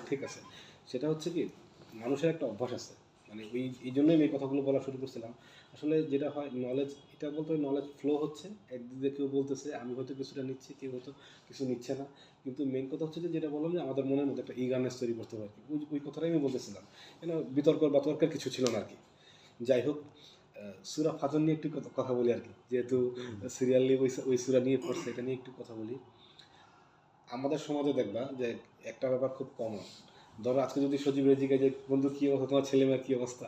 ঠিক আছে, সেটা হচ্ছে কি মানুষের একটা অভ্যাস আছে, মানে এই জন্যই আমি এই কথাগুলো বলা শুরু করছিলাম। আসলে যেটা হয় নলেজ, এটা বলতে নলেজ ফ্লো হচ্ছে, একদিকে কেউ বলতেছে আমি হয়তো কিছুটা নিচ্ছি, কেউ হয়তো কিছু নিচ্ছে না, কিন্তু মেন কথা হচ্ছে যে যেটা বললাম যে আমাদের মনের মধ্যে একটা ইগারনেস তৈরি করতে হবে আর কি, ওই কথাটাই আমি বলতেছিলাম। কেন বিতর্ক বা তর্কের কিছু ছিল না আর কি। যাই হোক, সূরা ফাজর নিয়ে একটু কথা বলি আর কি, যেহেতু সিরিয়ালি ওই সূরা নিয়ে পড়ছে, এটা নিয়ে একটু কথা বলি। আমাদের সমাজে দেখবা যে একটা ব্যাপার খুব কমন। ধরো আজকে যদি সজীবের জিজ্ঞাসা যে বন্ধু কী অবস্থা, তোমার ছেলে মেয়ের কী অবস্থা,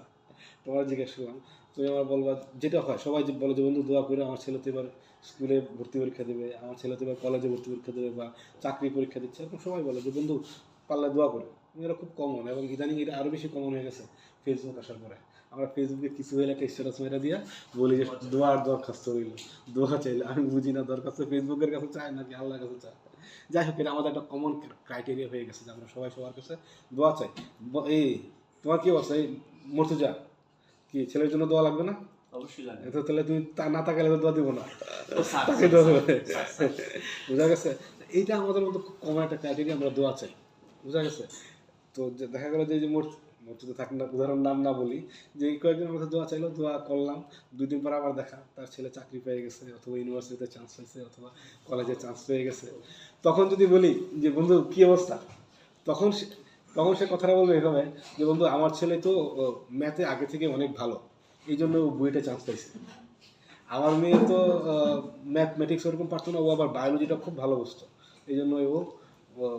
তোমার জিজ্ঞেস করলাম, তুমি আমার বলবা, যেটা হয় সবাই যে বলে যে বন্ধু দোয়া করে আমার ছেলে তো এবার স্কুলে ভর্তি পরীক্ষা দেবে, আমার ছেলে তো এবার কলেজে ভর্তি পরীক্ষা দেবে বা চাকরি পরীক্ষা দিচ্ছে, এরকম সবাই বলে যে বন্ধু পারলে দোয়া করে। এরা খুব কমন, এবং ইদানিং এটা আরও বেশি কমন হয়ে গেছে ফেসবুক আসার পরে। আমরা ফেসবুকে কিছু হলে একটা স্ট্যাটাস মেরে দিয়া বলি যে দোয়ার দরখাস্ত রইল, দোয়া চাইলে। আমি বুঝি না দরখাস্ত ফেসবুকের কাছে চায় নাকি আল্লাহর কাছে চায়। যাই হোক, এটা আমাদের একটা কমন ক্রাইটেরিয়া হয়ে গেছে যে আমরা সবাই সবার কাছে দোয়া চাই। এই তোমার কী অবস্থা, এই মর্তুজা কি ছেলের জন্য দোয়া লাগবে না? অবশ্যই লাগবে। তো তাহলে তুমি না তাকালে তো দোয়া দিব না, তাকে দোয়া দেবে। বুঝা গেছে? এইটা আমাদের মধ্যে খুব কমন একটা ক্রাইটেরিয়া, আমরা দোয়া চাই। বুঝা গেছে? তো দেখা গেলো যে মর্তুজা থাক না, উদাহরণ নাম না বলি, যে কয়েকদিন আমার কাছে দোয়া চাইলো, দোয়া করলাম, 2 দিন পর আবার দেখা তার ছেলে চাকরি পেয়ে গেছে, অথবা ইউনিভার্সিটিতে চান্স পেয়েছে, অথবা কলেজে চান্স পেয়ে গেছে। তখন যদি বলি যে বন্ধু কী অবস্থা, তখন সে কথাটা বলবে এভাবে যে বন্ধু আমার ছেলে তো ম্যাথে আগে থেকে অনেক ভালো, এই জন্য ও বুয়েটে চান্স পাইছে। আমার মেয়ে তো ম্যাথমেটিক্স ওরকম পারতো না, ও আবার বায়োলজিটা খুব ভালো বুঝতো, এই জন্য ও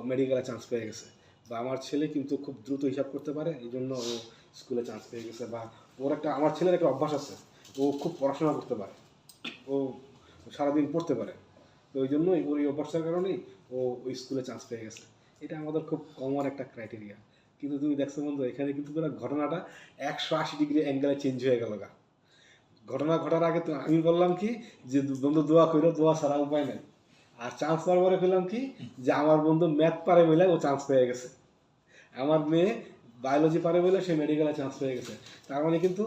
মেডিকেলে চান্স পেয়ে গেছে। বা আমার ছেলে কিন্তু খুব দ্রুত হিসাব করতে পারে, এই জন্য ও স্কুলে চান্স পেয়ে গেছে। বা আমার ছেলের একটা অভ্যাস আছে, ও খুব পড়াশোনা করতে পারে, ও সারাদিন পড়তে পারে, তো ওই জন্যই ওর এই অভ্যাসটার কারণেই ও ওই স্কুলে চান্স পেয়ে গেছে। এটা আমাদের খুব কমন একটা ক্রাইটেরিয়া। কিন্তু তুমি দেখছো বন্ধু, এখানে কিন্তু পুরো ঘটনাটা 180 ডিগ্রি অ্যাঙ্গেলে চেঞ্জ হয়ে গেল গা। ঘটনা ঘটার আগে তো আমি বললাম কি যে বন্ধু দোয়া করো, দোয়া ছাড়া উপায় নেই। আর চান্স পাওয়ার পরে পেলাম কি যে আমার বন্ধু ম্যাথ পারে বলে ও চান্স পেয়ে গেছে, আমার মেয়ে বায়োলজি পারে বলে সে মেডিকেলে চান্স পেয়ে গেছে। তার মানে কিন্তু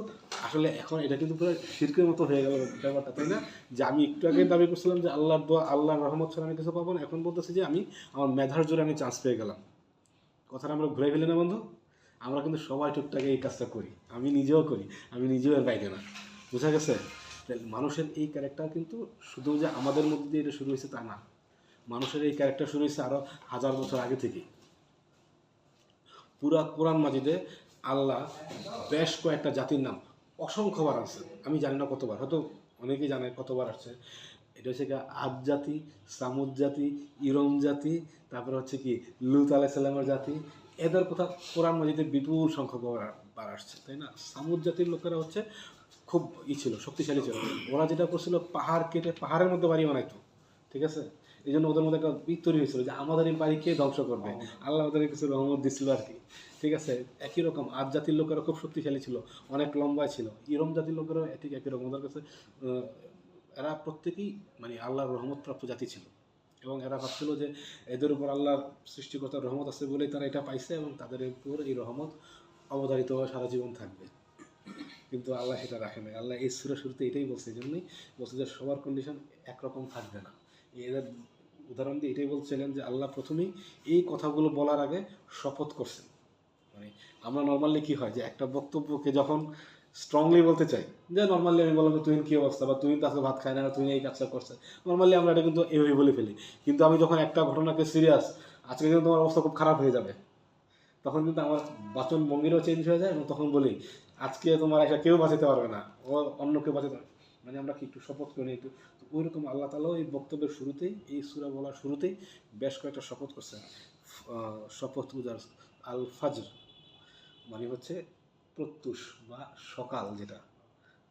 আসলে এখন এটা কিন্তু পুরো শিরকের মতো হয়ে গেল ব্যাপারটা, তাই না? যে আমি একটু আগে দাবি করছিলাম যে আল্লাহর দোয়া, আল্লাহর রহমত ছাড়া আমি কিছু পাবো না, এখন বলতেছি যে আমি আমার মেধার জোরে আমি চান্স পেয়ে গেলাম। কথাটা আমরা ঘুরে ফেলি না বন্ধু? আমরা কিন্তু সবাই টুকটাকে এই কাজটা করি, আমি নিজেও করি, আমি নিজেও এর বাইরে না। বোঝা গেছে? মানুষের এই ক্যারেক্টার কিন্তু শুধু যে আমাদের মধ্যে দিয়ে এটা শুরু হয়েছে তা না, মানুষের এই ক্যারেক্টার শুরু হয়েছে আরও 1000 বছর আগে থেকেই। পুরা কোরআন মাজিদে আল্লাহ বেশ কয়েকটা জাতির নাম অসংখ্যবার আসছে, আমি জানি না কতবার, হয়তো অনেকেই জানে কতবার আসছে। এটা হচ্ছে কি আদ জাতি, সামুদ জাতি, ইরম জাতি, তারপরে হচ্ছে কি লুত আলাইসাল্লামের জাতি, এদের কথা কোরআন মাজিদে বিপুল সংখ্যক বার আসছে, তাই না? সামুদ জাতির লোকেরা হচ্ছে খুব ছিল, শক্তিশালী ছিল। ওরা যেটা করছিল পাহাড় কেটে পাহাড়ের মধ্যে বাড়ি বানাইতো, ঠিক আছে? এই জন্য ওদের মধ্যে একটা তৈরি হয়েছিল যে আমাদের এই বাড়ি কে ধ্বংস করবে, আল্লাহ ওদের কিছু রহমত দিচ্ছিল আর কি, ঠিক আছে? একই রকম আদ জাতির লোকেরা খুব শক্তিশালী ছিল, অনেক লম্বা ছিল। ইরম জাতির লোকেরাও ঠিক একই রকম, ওদের কাছে এরা প্রত্যেকেই মানে আল্লাহর রহমতপ্রাপ্ত জাতি ছিল, এবং এরা ভাবছিল যে এদের উপর আল্লাহর সৃষ্টিকর্তার রহমত আছে বলেই তারা এটা পাইছে, এবং তাদের উপর এই রহমত অবধারিত হয়ে সারা জীবন থাকবে। কিন্তু আল্লাহ সেটা রাখে না। আল্লাহ এই সূরা শুরুতে এটাই বলছে, এই জন্যই বলছে যে সবার কন্ডিশন একরকম থাকবে না। এদের উদাহরণ দিয়ে এটাই বলছিলেন যে আল্লাহ প্রথমেই এই কথাগুলো বলার আগে শপথ করছেন। মানে আমরা নর্মালি কী হয় যে একটা বক্তব্যকে যখন স্ট্রংলি বলতে চাই, যে নর্মালি আমি বললাম তুই কী অবস্থা, বা তুই তো আজকে ভাত খায় না, তুই এই কাজটা করছে, নর্মালি আমরা এটা কিন্তু এভাবে বলে ফেলি। কিন্তু আমি যখন একটা ঘটনাকে সিরিয়াস, আজকে কিন্তু তোমার অবস্থা খুব খারাপ হয়ে যাবে, তখন কিন্তু আমার বাচন ভঙ্গিরও চেঞ্জ হয়ে যায়, এবং তখন বলি আজকে তোমার একটা কেউ বাঁচাতে পারবে না, ও অন্য কেউ বাঁচাতে পারবে, মানে আমরা কি একটু শপথ করি একটু। তো ওই রকম আল্লাহ তালাও এই বক্তব্যের শুরুতেই, এই সূরা বলার শুরুতেই বেশ কয়েকটা শপথ করছেন। শপথ উজার আল ফাজর মানে হচ্ছে প্রত্যুষ বা সকাল, যেটা,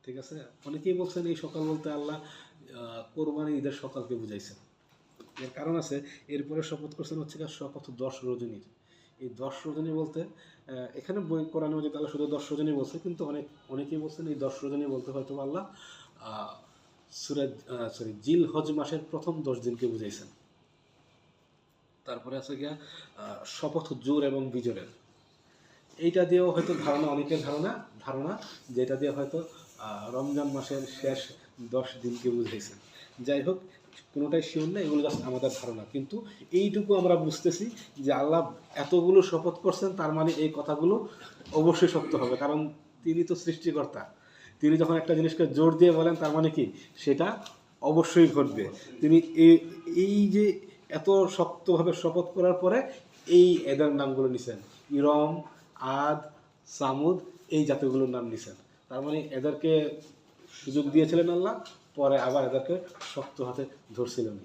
ঠিক আছে? অনেকেই বলছেন এই সকাল বলতে আল্লাহ কোরবানি ঈদের সকালকে বুঝাইছেন। এর কারণ আছে, এরপরে শপথ করছেন হচ্ছে শপথ 10 রজনীর। এই 10 রজনী বলতে এখানে বই কোরআনে যে আল্লাহ শুধু 10 রজনী বলছে, কিন্তু অনেকেই বলছেন এই 10 রজনী বলতে হয়তো আল্লাহ জিল হজ মাসের প্রথম 10 দিনকে বুঝাইছেন। তারপরে আছে গিয়া শপথ জোর এবং বিজয়ের, এইটা দিয়েও হয়তো অনেকের ধারণা যেটা দিয়ে হয়তো রমজান মাসের শেষ 10 দিনকে বুঝাইছেন। যাই হোক, কোনোটাই শিওর না, এগুলো জাস্ট আমাদের ধারণা। কিন্তু এইটুকু আমরা বুঝতেছি যে আল্লাহ এতগুলো শপথ করছেন, তার মানে এই কথাগুলো অবশ্যই সত্য হবে, কারণ তিনি তো সৃষ্টিকর্তা। তিনি যখন একটা জিনিসকে জোর দিয়ে বলেন, তার মানে কি সেটা অবশ্যই ঘটবে। তিনি এই যে এত শক্তভাবে শপথ করার পরে এই এদের নামগুলো নিছেন, ইরম, আদ, সামুদ, এই জাতিগুলোর নাম নিছেন। তার মানে এদেরকে সুযোগ দিয়েছিলেন আল্লাহ, পরে আবার এদেরকে শক্ত হাতে ধরছিলেন।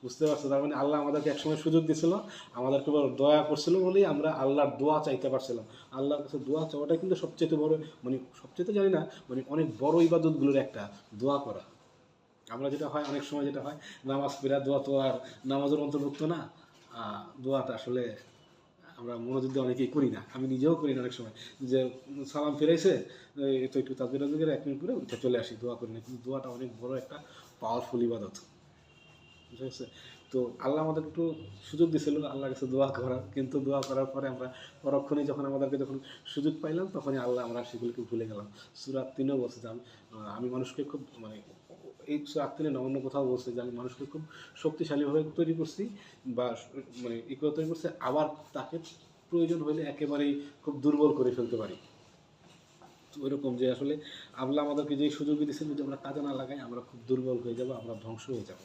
বুঝতে পারছো? তার মানে আল্লাহ আমাদেরকে একসময় সুযোগ দিয়েছিল, আমাদেরকে দয়া করছিল বলেই আমরা আল্লাহর দোয়া চাইতে পারছিলাম। আল্লাহর কাছে দোয়া চাওয়াটাই কিন্তু সবচেয়ে বড়, মানে সবচেয়ে জানি না, মানে অনেক বড় ইবাদতগুলোর একটা দোয়া করা। আমরা যেটা হয় অনেক সময় যেটা হয়, নামাজ পড়া দোয়া তো আর নামাজের অন্তর্ভুক্ত না। দোয়াটা আসলে আমরা মনোযোগ দিয়ে অনেকেই করি না, আমি নিজেও করি না অনেক সময়। যে সালাম ফিরাইছে তো একটু তাদের 1 মিনিট পরে উঠে চলে আসি, দোয়া করি না। কিন্তু দোয়াটা অনেক বড় একটা পাওয়ারফুল ইবাদত, বুঝা গেছে? তো আল্লাহ আমাদের একটু সুযোগ দিয়েছিল আল্লাহর কাছে দোয়া করার, কিন্তু দোয়া করার পরে আমরা পরক্ষণেই যখন আমাদেরকে যখন সুযোগ পাইলাম, তখনই আল্লাহ আমরা সেগুলোকে ভুলে গেলাম। সূরা 3-এও বলছে যে আমি মানুষকে খুব, মানে এই সূরা 3-এ না অন্য কোথাও বলছে যে আমি মানুষকে খুব শক্তিশালীভাবে তৈরি করছি, বা মানে করে তৈরি করছে, আবার তাকে প্রয়োজন হলে একেবারেই খুব দুর্বল করে ফেলতে পারি। তো ওইরকম যে আসলে আল্লাহ আমাদেরকে যে সুযোগ দিয়েছেন, যদি আমরা কাজে না লাগাই আমরা খুব দুর্বল হয়ে যাব, আমরা ধ্বংস হয়ে যাব।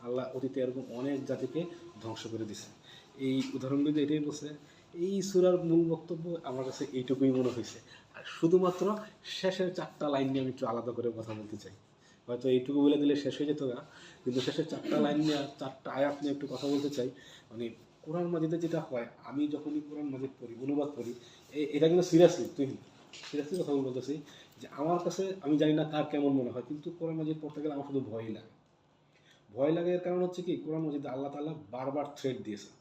আল্লাহ অতীতে এরকম অনেক জাতিকে ধ্বংস করে দিছে। এই উদাহরণগুলো এটাই বলছে। এই সূরার মূল বক্তব্য আমার কাছে এইটুকুই মনে হয়েছে। আর শুধুমাত্র শেষের 4টা লাইন নিয়ে আমি একটু আলাদা করে কথা বলতে চাই। হয়তো এইটুকু বলে দিলে শেষ হয়ে যেত না, কিন্তু শেষের 4টা লাইন নিয়ে, 4টা আয়াত নিয়ে একটু কথা বলতে চাই। মানে কোরআন মাজিদে যেটা হয়, আমি যখনই কোরআন মাজিদ পড়ি, অনুবাদ করি, এটা কিন্তু সিরিয়াসলি কথা বলতেছি, যে আমার কাছে, আমি জানি না কার কেমন মনে হয়, কিন্তু কোরআন মাজিদ পড়তে গেলে আমার শুধু ভয়ই লাগে। ভয় লাগে এর কারণ হচ্ছে কি, কোরআন মাজিদে আল্লাহ তাআলা বারবার থ্রেট দিয়েছেন,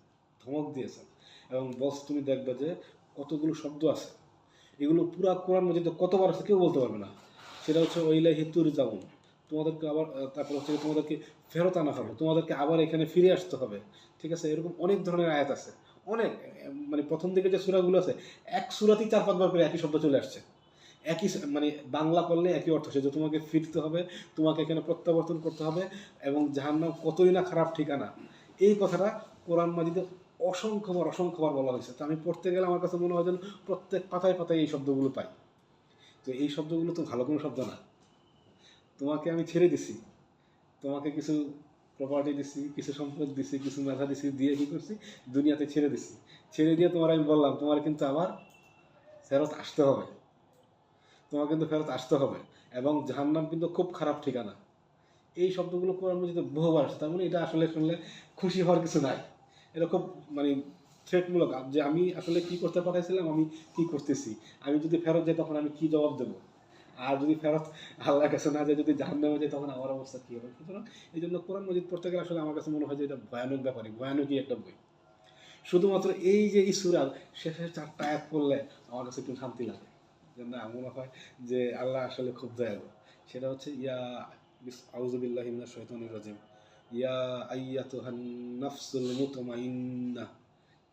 ধমক দিয়েছেন, এবং বস তুমি দেখবে যে কতগুলো শব্দ আছে, এগুলো পুরা কোরআন মাজিদে কতবার আছে কেউ বলতে পারবে না। সেটা হচ্ছে ওইলাহি তুরজাউন, তোমাদেরকে আবার, তারপর হচ্ছে তোমাদেরকে ফেরত আনা হবে, তোমাদেরকে আবার এখানে ফিরে আসতে হবে। ঠিক আছে, এরকম অনেক ধরনের আয়াত আছে, অনেক। মানে প্রথম দিকে যে সূরাগুলো আছে, এক সূরাতেই 4-5 বার করে একই শব্দ চলে আসছে। একই, মানে বাংলা করলে একই অর্থ, সে যে তোমাকে ফিরতে হবে, তোমাকে এখানে প্রত্যাবর্তন করতে হবে, এবং জাহান্নাম কতই না খারাপ ঠিকানা, এই কথাটা কোরআন মাজিদে অসংখ্যবার বলা হয়েছে। তো আমি পড়তে গেলে আমার কাছে মনে হয় যেন প্রত্যেক পাতায় পাতায় এই শব্দগুলো পাই। তো এই শব্দগুলো তো ভালো কোনো শব্দ না। তোমাকে আমি ছেড়ে দিছি, তোমাকে কিছু প্রপার্টি দিছি, কিছু সম্পদ দিছি, কিছু মেধা দিছি, দিয়ে কী করছি, দুনিয়াতে ছেড়ে দিছি। ছেড়ে দিয়ে তোমার আমি বললাম তোমার কিন্তু আবার ফেরত আসতে হবে, তোমার কিন্তু ফেরত আসতে হবে, এবং জাহান্নাম কিন্তু খুব খারাপ ঠিকানা। এই শব্দগুলো কোরআন মাজিদে বহুবার আসে। তার মানে এটা আসলে শুনলে খুশি হওয়ার কিছু নাই, এটা খুব, মানে থ্রেটমূলক, যে আমি আসলে কি করতে পাঠাইছিলাম, আমি কি করতেছি, আমি যদি ফেরত যাই তখন আমি কি জবাব দেবো, আর যদি ফেরত আল্লাহর কাছে না যায়, যদি জাহান্নামে যায়, তখন আমার অবস্থা কী হবে। সুতরাং এই জন্য কোরআন মাজিদ পড়তে গেলে আসলে আমার কাছে মনে হয় যে এটা ভয়ানক ব্যাপারই, ভয়ানকই একটা বই। শুধুমাত্র এই যে এই সূরার শেষের 4টা আয়াত পড়লে আমার কাছে একটু শান্তি লাগে, যে না, মনে হয় যে আল্লাহ আসলে খুব দয়ালু। সেটা হচ্ছে আউযু বিল্লাহি মিনাশ শাইতানির রাজিম, ইয়া আইয়াতুহান নাফসুল মুতমাইন্নাহ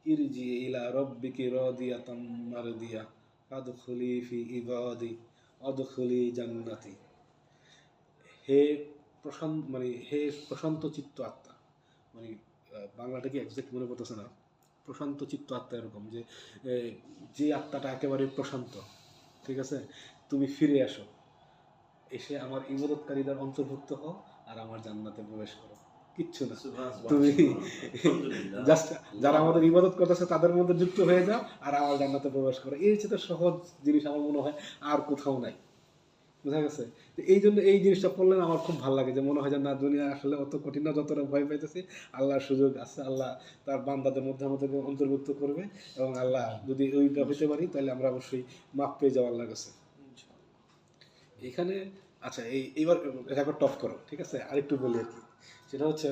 ইরজি ইলা রাব্বিকি রাদিয়াতাম মারদিয়া ফাদখুলি ফি ইবাদি আদখুলি জান্নাতি। হে প্রশান্ত, মানে হে প্রশান্ত চিত্ত আত্মা, মানে বাংলাটা কি একজ্যাক্ট মনে পড়তেছে না, প্রশান্ত চিত্ত আত্মা, এরকম যে যে আত্মাটা একেবারে প্রশান্ত, ঠিক আছে, তুমি ফিরে আসো, এসে আমার ইবাদতকারীদের অন্তর্ভুক্ত হও, আর আমার জান্নাতে প্রবেশ করো। কিচ্ছু না, তুমি জাস্ট যারা আমাদের ইবাদত করতেছে তাদের মধ্যে যুক্ত হয়ে যাও, আর আমার জান্নাতে প্রবেশ করো। এর চেয়ে সহজ জিনিস আমার মনে হয় আর কোথাও নাই। বোঝা গেছে? তো এই জন্য এই জিনিসটা পড়লে আমার খুব ভালো লাগে, যে মনে হয় যে না, দুনিয়া আসলে অত কঠিন না যতটা ভয় পাইতেছি। আল্লাহর সুযোগ আছে, আল্লাহ তার বান্দাদের মধ্যে আমাদেরকে অন্তর্ভুক্ত করবে, এবং আল্লাহ যদি ওইটা হইতে পারি তাহলে আমরা অবশ্যই মাপ পেয়ে যাবো আল্লাহর কাছে। এখানে আচ্ছা, এইবার রেকর্ড টপ করো, ঠিক আছে, আরেকটু বলি আর কি। সেটা হচ্ছে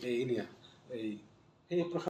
এই নিয়া, এই